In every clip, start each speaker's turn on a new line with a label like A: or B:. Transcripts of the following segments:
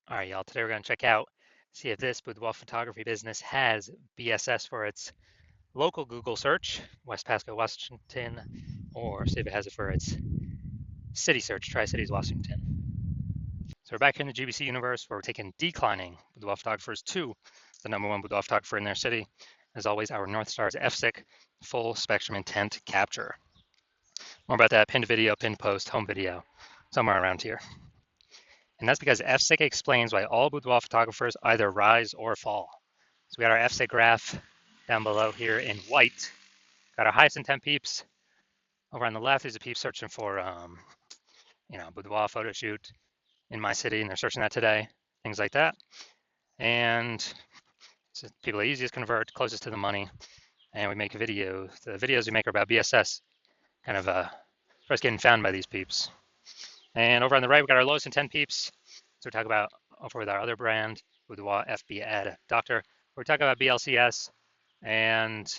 A: All right, y'all. Today we're going to check out, see if this boudoir photography business has BSS for its local Google search, West Pasco, Washington, or see if it has it for its city search, Tri-Cities, Washington. So we're back here in the GBC universe where we're taking declining boudoir photographers to the #1 boudoir photographer in their city. As always, our North Star is FSIC, full spectrum intent capture. More about that pinned video, pinned post, home video, somewhere around here. And that's because FSIC explains why all boudoir photographers either rise or fall. So we got our FSIC graph down below here in white. Got our highest intent peeps. Over on the left is a peep searching for, boudoir photo shoot in my city, and they're searching that today, things like that. And so people are easiest convert, closest to the money, and we make a video. The videos we make are about BSS, kind of first getting found by these peeps. And over on the right, we got our lowest intent peeps. So we talk about over with our other brand, Boudoir FB Ad Doctor. We're talking about BLCS, and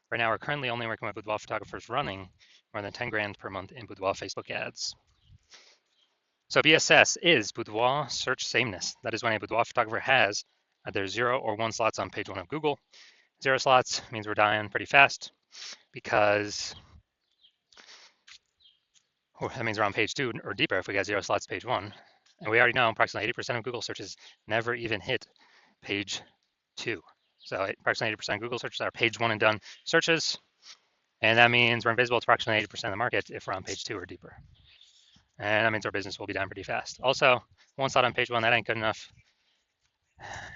A: right now we're currently only working with boudoir photographers running more than 10 grand per month in boudoir Facebook ads. So BSS is boudoir search sameness. That is when a boudoir photographer has either 0 or 1 slots on page 1 of Google. 0 slots means we're dying pretty fast because that means we're on page 2 or deeper if we got 0 slots page 1. And we already know approximately 80% of Google searches never even hit page 2. So approximately 80% of Google searches are page 1 and done searches. And that means we're invisible to approximately 80% of the market if we're on page 2 or deeper. And that means our business will be down pretty fast. Also, 1 slot on page 1, that ain't good enough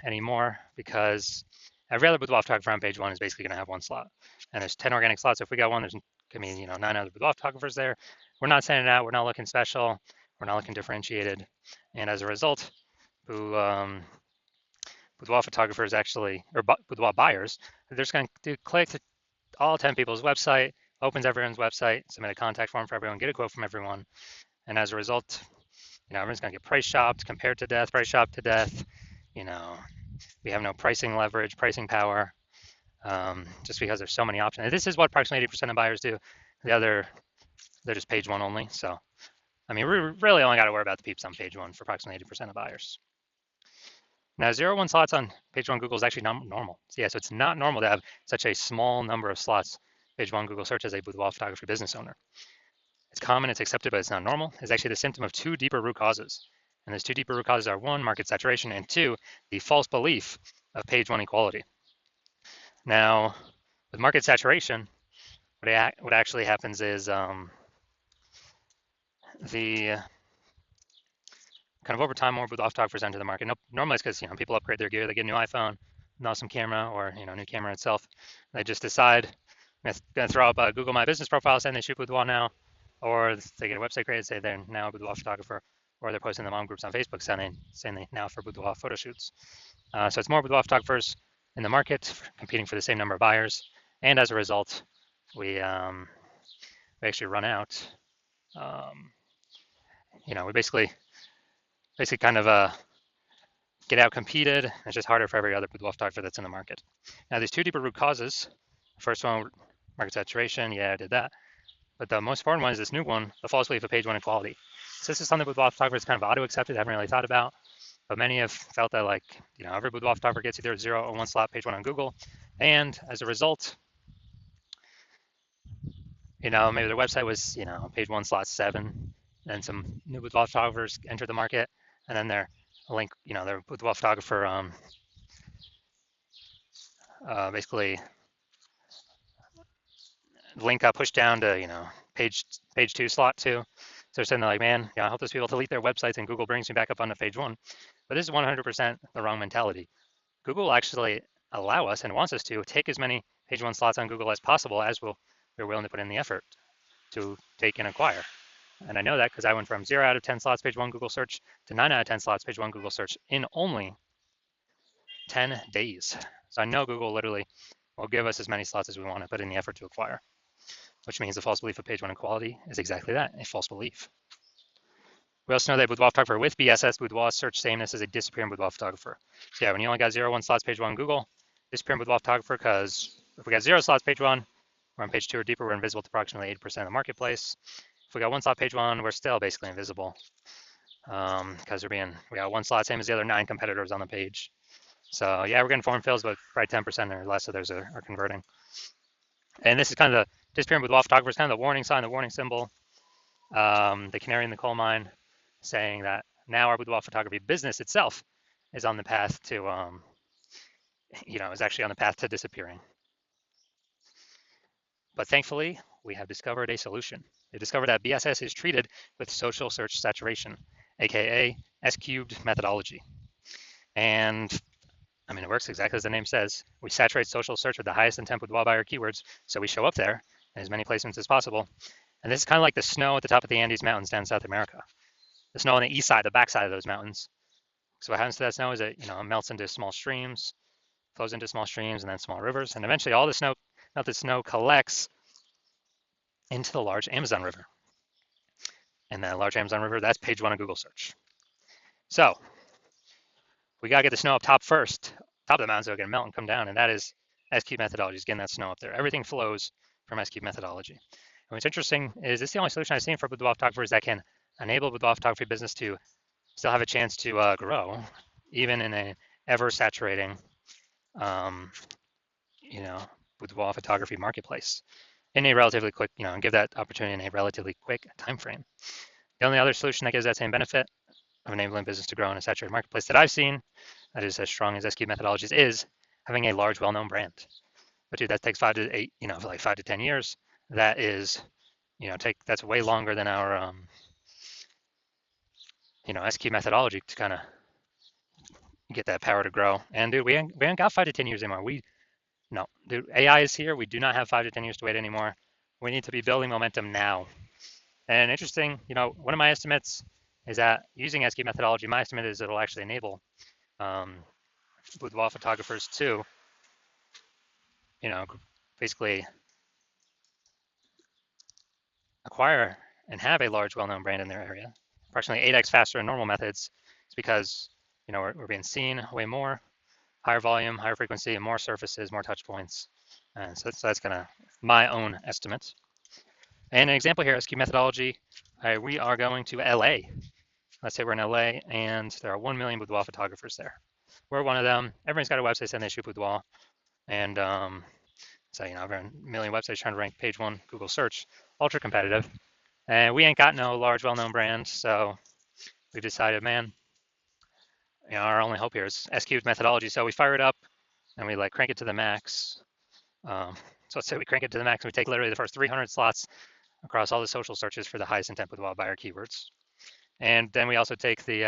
A: anymore because every other boudoir photographer on page 1 is basically going to have 1 slot. And there's 10 organic slots. So if we got 1, there's going to be 9 other boudoir photographers there. We're not standing out. We're not looking special. We're not looking differentiated. And as a result, boudoir photographers actually, or boudoir buyers, they're just going to click to all 10 people's website, opens everyone's website, submit a contact form for everyone, get a quote from everyone. And as a result, everyone's going to get price shopped, compared to death, price shopped to death. We have no pricing leverage, pricing power, just because there's so many options. And this is what approximately 80% of buyers do. The other, they're just page 1 only. So, we really only got to worry about the peeps on page 1 for approximately 80% of buyers. Now, 0 1 slots on page 1 Google is actually not normal. So, so it's not normal to have such a small number of slots page 1 Google search as a boudoir photography business owner. It's common, it's accepted, but it's not normal. It's actually the symptom of 2 deeper root causes. And those 2 deeper root causes are 1, market saturation, and 2, the false belief of page 1 equality. Now, with market saturation, what actually happens is the kind of over time, more boudoir photographers enter the market. Normally it's because people upgrade their gear, they get a new iPhone, an awesome camera, or new camera itself. They just decide I'm going to throw up a Google My Business profile saying they shoot boudoir now, or they get a website created, say they're now a boudoir photographer, or they're posting the mom groups on Facebook saying they now for boudoir photo shoots. So it's more boudoir photographers in the market competing for the same number of buyers, and as a result, we actually run out. We basically kind of get out competed. It's just harder for every other boudoir photographer that's in the market. Now, there's 2 deeper root causes. The first one, market saturation. Yeah, I did that. But the most important one is this new one, the false belief of page 1 equality. So this is something boudoir photographers kind of auto-accepted, haven't really thought about. But many have felt that every boudoir photographer gets either 0 or 1 slot page 1 on Google. And as a result, maybe their website was, page 1 slot 7. And some new boudoir photographers enter the market. And then their link, their boudoir photographer basically link got pushed down to, page 2, slot 2. So they're saying like, man, I help those people delete their websites and Google brings me back up onto page 1. But this is 100% the wrong mentality. Google actually allow us and wants us to take as many page 1 slots on Google as possible as we're willing to put in the effort to take and acquire. And I know that because I went from 0 out of 10 slots page 1 Google search to 9 out of 10 slots page 1 Google search in only 10 days. So I know Google literally will give us as many slots as we want to put in the effort to acquire, which means the false belief of page 1 equality is exactly that, a false belief. We also know that boudoir photographer with BSS, boudoir search sameness, is a disappearing boudoir photographer. So yeah, when you only got 0 1 slots page 1 Google, disappearing boudoir photographer, because if we got 0 slots page 1, we're on page 2 or deeper, we're invisible to approximately 80% of the marketplace. If we got 1 slot page 1, we're still basically invisible. because we got one slot, same as the other 9 competitors on the page. So yeah, we're getting form fills, but probably 10% or less of those are converting. And this is kind of the disappearing boudoir photographers, kind of the warning sign, the warning symbol, the canary in the coal mine, saying that now our boudoir photography business itself is on the path to, is actually on the path to disappearing. But thankfully, we have discovered a solution. We discovered that BSS is treated with social search saturation, aka S-cubed methodology. And I mean, it works exactly as the name says. We saturate social search with the highest intent boudoir buyer keywords, so we show up there in as many placements as possible. And this is kind of like the snow at the top of the Andes Mountains down in South America. The snow on the east side, the back side of those mountains. So what happens to that snow is it melts into small streams, flows into small streams and then small rivers, and eventually all the melted snow collects into the large Amazon River. And that large Amazon River, that's page 1 of Google search. So we gotta get the snow up top first, top of the mountain, so it can melt and come down, and that is S-cube methodology, is getting that snow up there. Everything flows from S-cube methodology. And what's interesting is this is the only solution I've seen for boudoir photographers that can enable boudoir photography business to still have a chance to grow, even in a ever saturating, boudoir photography marketplace in a relatively quick, and give that opportunity in a relatively quick time frame. The only other solution that gives that same benefit of enabling business to grow in a saturated marketplace that I've seen that is as strong as S-cube methodologies is having a large, well-known brand. But dude, that takes 5 to 8, for like 5 to 10 years. That is, that's way longer than our, S-cube methodology to kind of get that power to grow. And dude, we ain't got 5 to 10 years anymore. No, dude, AI is here. We do not have 5 to 10 years to wait anymore. We need to be building momentum now. And interesting, one of my estimates is that using S-cube methodology, my estimate is it'll actually enable boudoir photographers to, basically acquire and have a large, well-known brand in their area, approximately 8x faster than normal methods. It's because, we're being seen way more, higher volume, higher frequency, and more surfaces, more touch points. And so that's kind of my own estimate. And an example here, S-cube methodology, we are going to LA. Let's say we're in LA and there are 1 million boudoir photographers there. We're one of them. Everyone's got a website saying they shoot boudoir. And so, over a million websites trying to rank page 1 Google search, ultra competitive. And we ain't got no large, well-known brand. So we decided, man, our only hope here is S-cube methodology. So we fire it up and we crank it to the max. So let's say we crank it to the max and we take literally the first 300 slots across all the social searches for the highest intent boudoir buyer keywords. And then we also take the,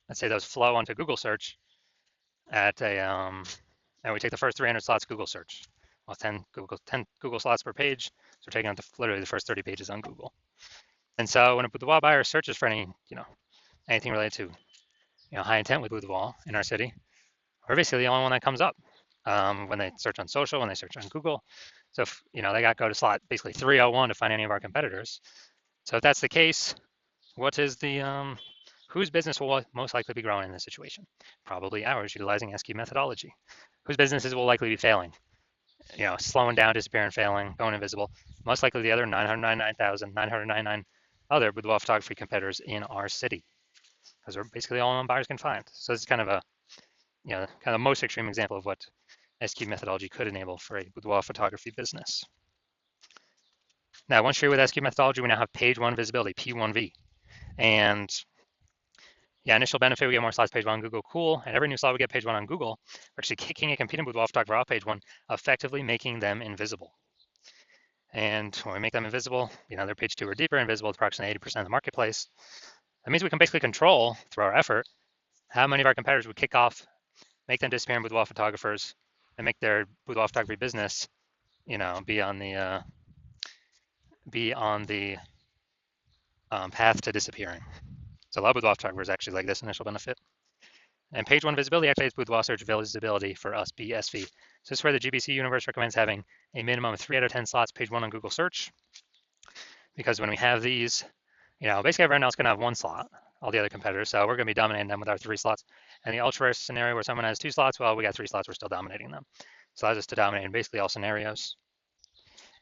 A: let's say those flow onto Google search at and we take the first 300 slots Google search. Well, 10 Google slots per page. So we're taking out literally the first 30 pages on Google. And so when a boudoir buyer searches for anything related to, high intent with boudoir in our city, we're basically the only one that comes up when they search on social, when they search on Google. So if, they got to go to slot basically 301 to find any of our competitors. So if that's the case, what is the whose business will most likely be growing in this situation? Probably ours, utilizing S-cube methodology. Whose businesses will likely be failing? Slowing down, disappearing, failing, going invisible. Most likely the other 999,999 other boudoir photography competitors in our city, because we're basically the only one buyers can find. So this is kind of a, kind of the most extreme example of what S-cube methodology could enable for a boudoir photography business. Now, once you're with S-cube methodology, we now have page 1 visibility, P1V. And yeah, initial benefit, we get more slots page 1 on Google, cool. And every new slot we get page 1 on Google, we're actually kicking a competing boudoir photographer off page 1, effectively making them invisible. And when we make them invisible, they're page 2 or deeper, invisible to approximately 80% of the marketplace. That means we can basically control, through our effort, how many of our competitors would kick off, make them disappearing boudoir photographers, and make their boudoir photography business, be on the path to disappearing. So a lot of boudoir photographers actually like this initial benefit. And page 1 visibility activates boudoir search visibility for us, BSV. So this is where the GBC universe recommends having a minimum of 3 out of 10 slots page 1 on Google search. Because when we have these, basically everyone else can have 1 slot, all the other competitors. So we're going to be dominating them with our 3 slots. And the ultra rare scenario where someone has 2 slots, well, we got 3 slots, we're still dominating them. So allows us to dominate in basically all scenarios.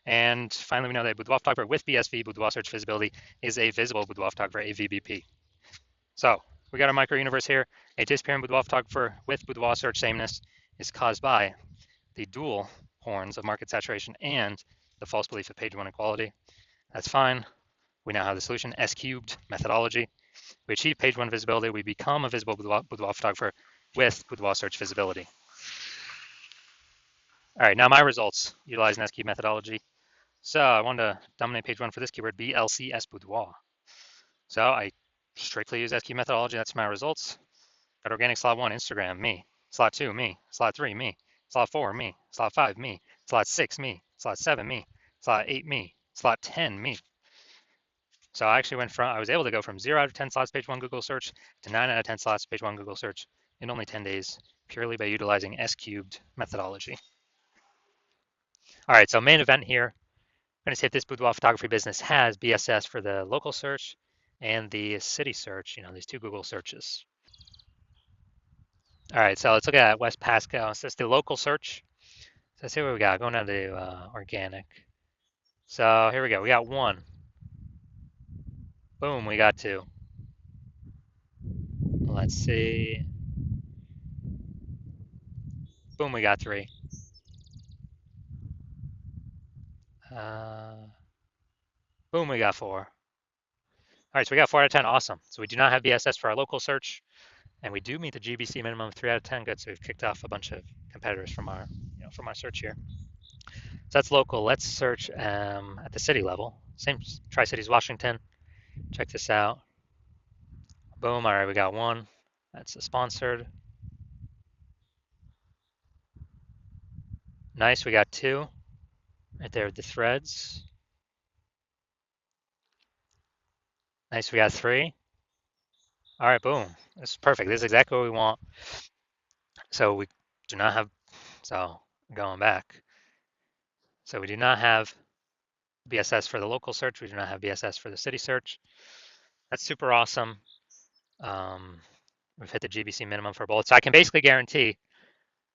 A: And finally, we know that Boudoir photographer with BSV, Boudoir search visibility, is a visible Boudoir photographer, a VBP. So we got our micro universe here. A disappearing Boudoir photographer with Boudoir search sameness is caused by the dual horns of market saturation and the false belief of page one equality. That's fine. We now have the solution, S cubed methodology. We achieve page one visibility. We become a visible Boudoir photographer with Boudoir search visibility. All right, now my results utilizing S cubed methodology. So I wanted to dominate page one for this keyword, BLCS Boudoir. So I strictly use S cubed methodology. That's my results. Got organic slot one, Instagram, me. Slot two, me. Slot three, me. Slot four, me. Slot five, me. Slot six, me. Slot seven, me. Slot eight, me. Slot 10, me. So I actually I was able to go from 0 out of 10 slots page one Google search to 9 out of 10 slots page one Google search in only 10 days, purely by utilizing S cubed methodology. All right, so main event here. I'm going to see if this boudoir photography business has BSS for the local search and the city search, these two Google searches. All right, so let's look at West Pasco. So it's the local search. So let's see what we got. Going down to organic. So here we go. We got one. Boom, we got two. Let's see. Boom, we got three. Boom, we got four. All right, so we got 4 out of 10. Awesome. So we do not have BSS for our local search, and we do meet the GBC minimum of 3 out of 10. Good. So we've kicked off a bunch of competitors from our, from our search here. So that's local. Let's search at the city level. Same Tri-Cities, Washington. Check this out. Boom. All right, we got one. That's a sponsored. Nice. We got two. Right there with the threads. Nice. We got three. All right. Boom. This is perfect. This is exactly what we want. So we do not have. So going back. So we do not have BSS for the local search. We do not have BSS for the city search. That's super awesome. We've hit the GBC minimum for both. So I can basically guarantee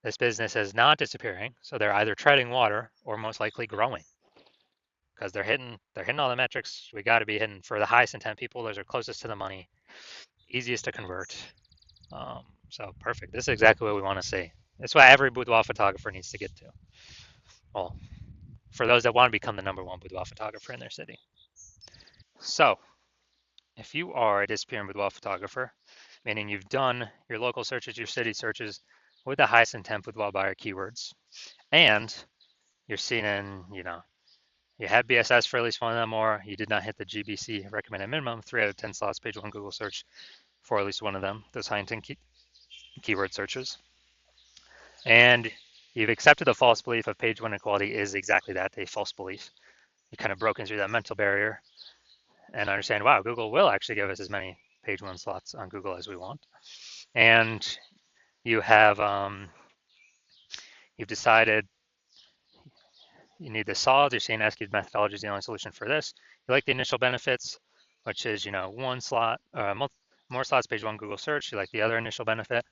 A: this business is not disappearing. So they're either treading water or most likely growing because they're hitting all the metrics we got to be hitting for the highest intent people. Those are closest to the money, easiest to convert. So perfect. This is exactly what we want to see. That's what every boudoir photographer needs to get to. Well, for those that want to become the #1 boudoir photographer in their city. So if you are a disappearing boudoir photographer, meaning you've done your local searches, your city searches with the highest intent boudoir buyer keywords, and you're seeing you had BSS for at least one of them, or you did not hit the GBC recommended minimum, 3 out of 10 slots page one Google search for at least one of them, those high intent keyword searches. And you've accepted the false belief of page one equality is exactly that, a false belief. You kind of broken through that mental barrier and understand, wow, Google will actually give us as many page one slots on Google as we want. And you have you've decided you need the solids. You're seeing SQL methodology is the only solution for this. You like the initial benefits, which is one slot, more slots page one Google search. You like the other initial benefit,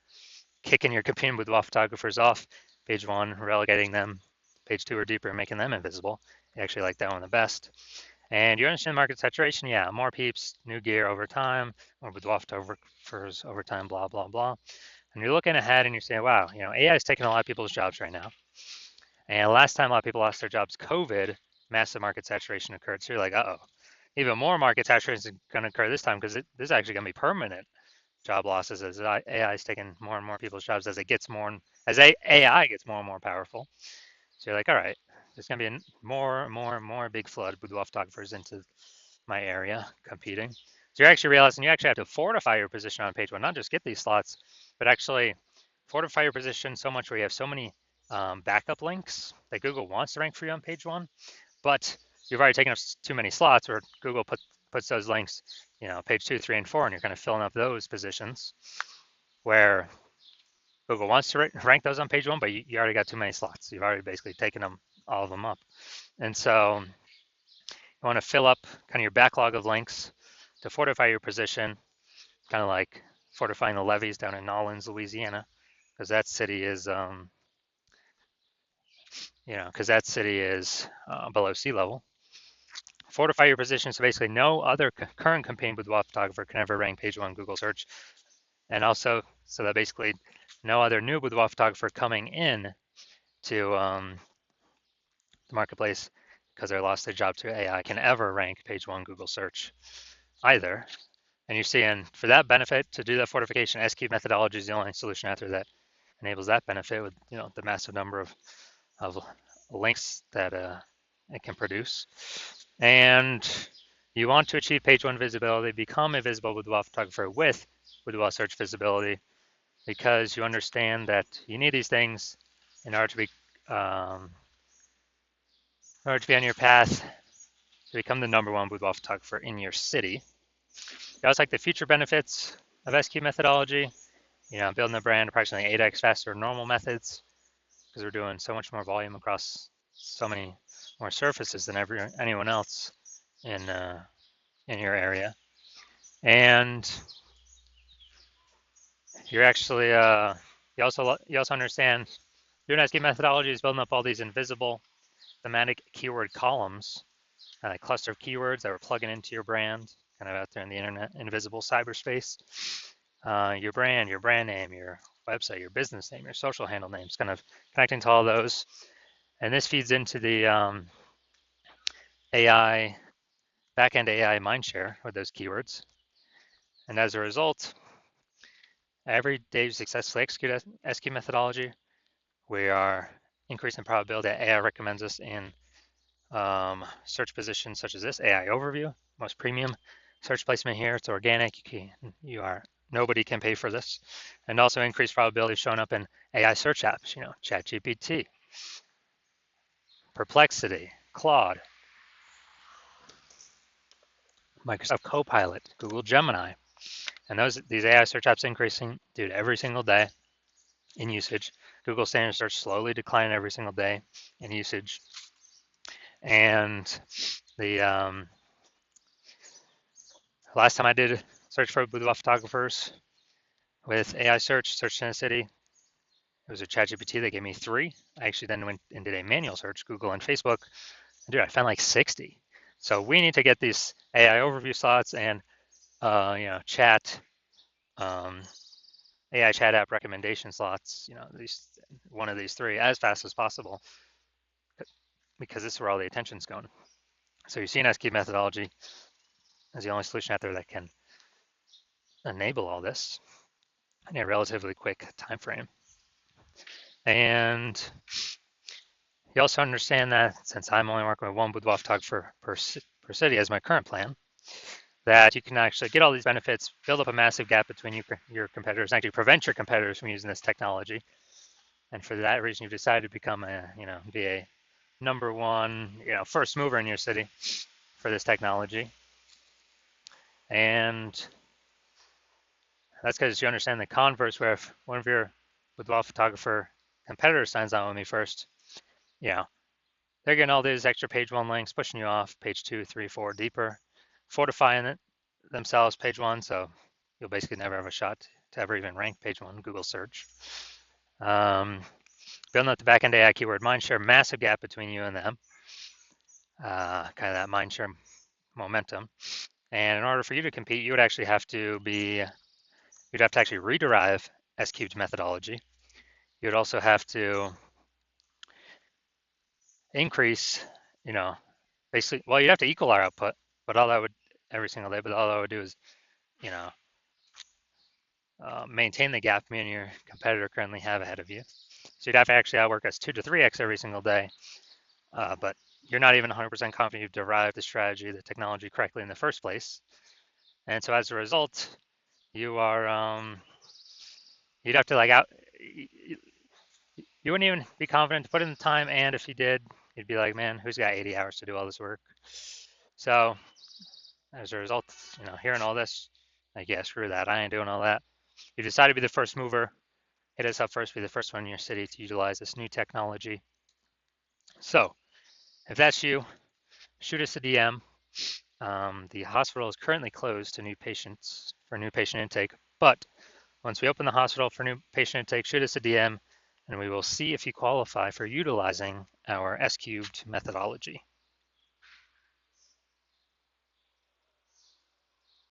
A: kicking your competing boudoir photographers off page one, relegating them page two or deeper, making them invisible. You actually like that one the best. And you understand market saturation, yeah, more peeps, new gear over time, more boudoir photographers over time, blah, blah, blah. And you're looking ahead and you're saying, wow, AI is taking a lot of people's jobs right now. And last time a lot of people lost their jobs, COVID, massive market saturation occurred. So you're like, uh-oh, even more market saturation is going to occur this time because this is actually going to be permanent job losses as AI is taking more and more people's jobs as AI gets more and more powerful. So you're like, all right, there's going to be more and more big flood of boudoir photographers into my area competing. So you're actually realizing you actually have to fortify your position on page one, not just get these slots, but actually fortify your position so much where you have so many backup links that Google wants to rank for you on page one, but you've already taken up too many slots where Google puts those links, page 2, 3, and 4, and you're kind of filling up those positions where Google wants to rank those on page one, but you already got too many slots. You've already basically taken all of them up. And so you want to fill up kind of your backlog of links to fortify your position, kind of like fortifying the levees down in Nolens, Louisiana, because that city is, because that city is below sea level. Fortify your position so basically no other current competing boudoir photographer can ever rank page one Google search, and also so that basically no other new boudoir photographer coming in to the marketplace because they lost their job to AI can ever rank page one Google search either. And you're seeing for that benefit to do that fortification, SQ methodology is the only solution out there that enables that benefit with the massive number of links that it can produce. And you want to achieve page one visibility, become a visible boudoir photographer with boudoir search visibility, because you understand that you need these things in order to be on your path to become the number one boudoir photographer in your city. You also like the future benefits of SQ methodology. Building the brand approximately 8x faster than normal methods because we're doing so much more volume across so many more surfaces than anyone else in your area. And you're actually you also understand doing SQ methodology is building up all these invisible thematic keyword columns, a cluster of keywords that we're plugging into your brand, kind of out there in the internet, invisible cyberspace. Your brand name, your website, your business name, your social handle names, kind of connecting to all those. And this feeds into the AI, backend AI mindshare with those keywords. And as a result, every day we successfully execute SQ methodology, we are increasing the probability that AI recommends us in search positions such as this, AI overview, most premium search placement here. It's organic. Nobody can pay for this. And also increased probability of showing up in AI search apps, ChatGPT, Perplexity, Claude, Microsoft Copilot, Google Gemini. And these AI search apps increasing, dude, every single day in usage. Google standard search slowly declining every single day in usage. And the last time I did search for boudoir photographers with AI search in a city, it was a ChatGPT that gave me 3. I actually then went and did a manual search, Google and Facebook. And dude, I found like 60. So we need to get these AI overview slots and chat AI chat app recommendation slots, one of these 3 as fast as possible, because this is where all the attention's going. So you're seeing SQ methodology as the only solution out there that can enable all this in a relatively quick time frame. And you also understand that since I'm only working with one boudoir photographer per city as my current plan, that you can actually get all these benefits, build up a massive gap between your competitors, and actually prevent your competitors from using this technology. And for that reason, you've decided to become be a number one, first mover in your city for this technology. And that's because you understand the converse, where if one of your boudoir photographer competitors signs on with me first, they're getting all these extra page one links, pushing you off page 2, 3, 4 deeper, fortifying it themselves page one. So you'll basically never have a shot to ever even rank page one Google search. Building up the backend AI keyword mindshare, massive gap between you and them. Kind of that mindshare momentum. And in order for you to compete, you would actually have to you'd have to actually rederive SQ's methodology. You'd also have to increase, basically, well, you'd have to equal our output, but all that would every single day, but all that would do is, maintain the gap me and your competitor currently have ahead of you. So you'd have to actually outwork us 2 to 3x every single day. But you're not even 100% confident you've derived the strategy, the technology correctly in the first place. And so as a result, you are, you'd have to you wouldn't even be confident to put in the time. And if you did, you'd be like, man, who's got 80 hours to do all this work? So as a result, hearing all this, like, yeah, screw that. I ain't doing all that. You decide to be the first mover, hit us up first, be the first one in your city to utilize this new technology. So if that's you, shoot us a DM. The hospital is currently closed to new patients for new patient intake, but once we open the hospital for new patient intake, shoot us a DM and we will see if you qualify for utilizing our S cubed methodology.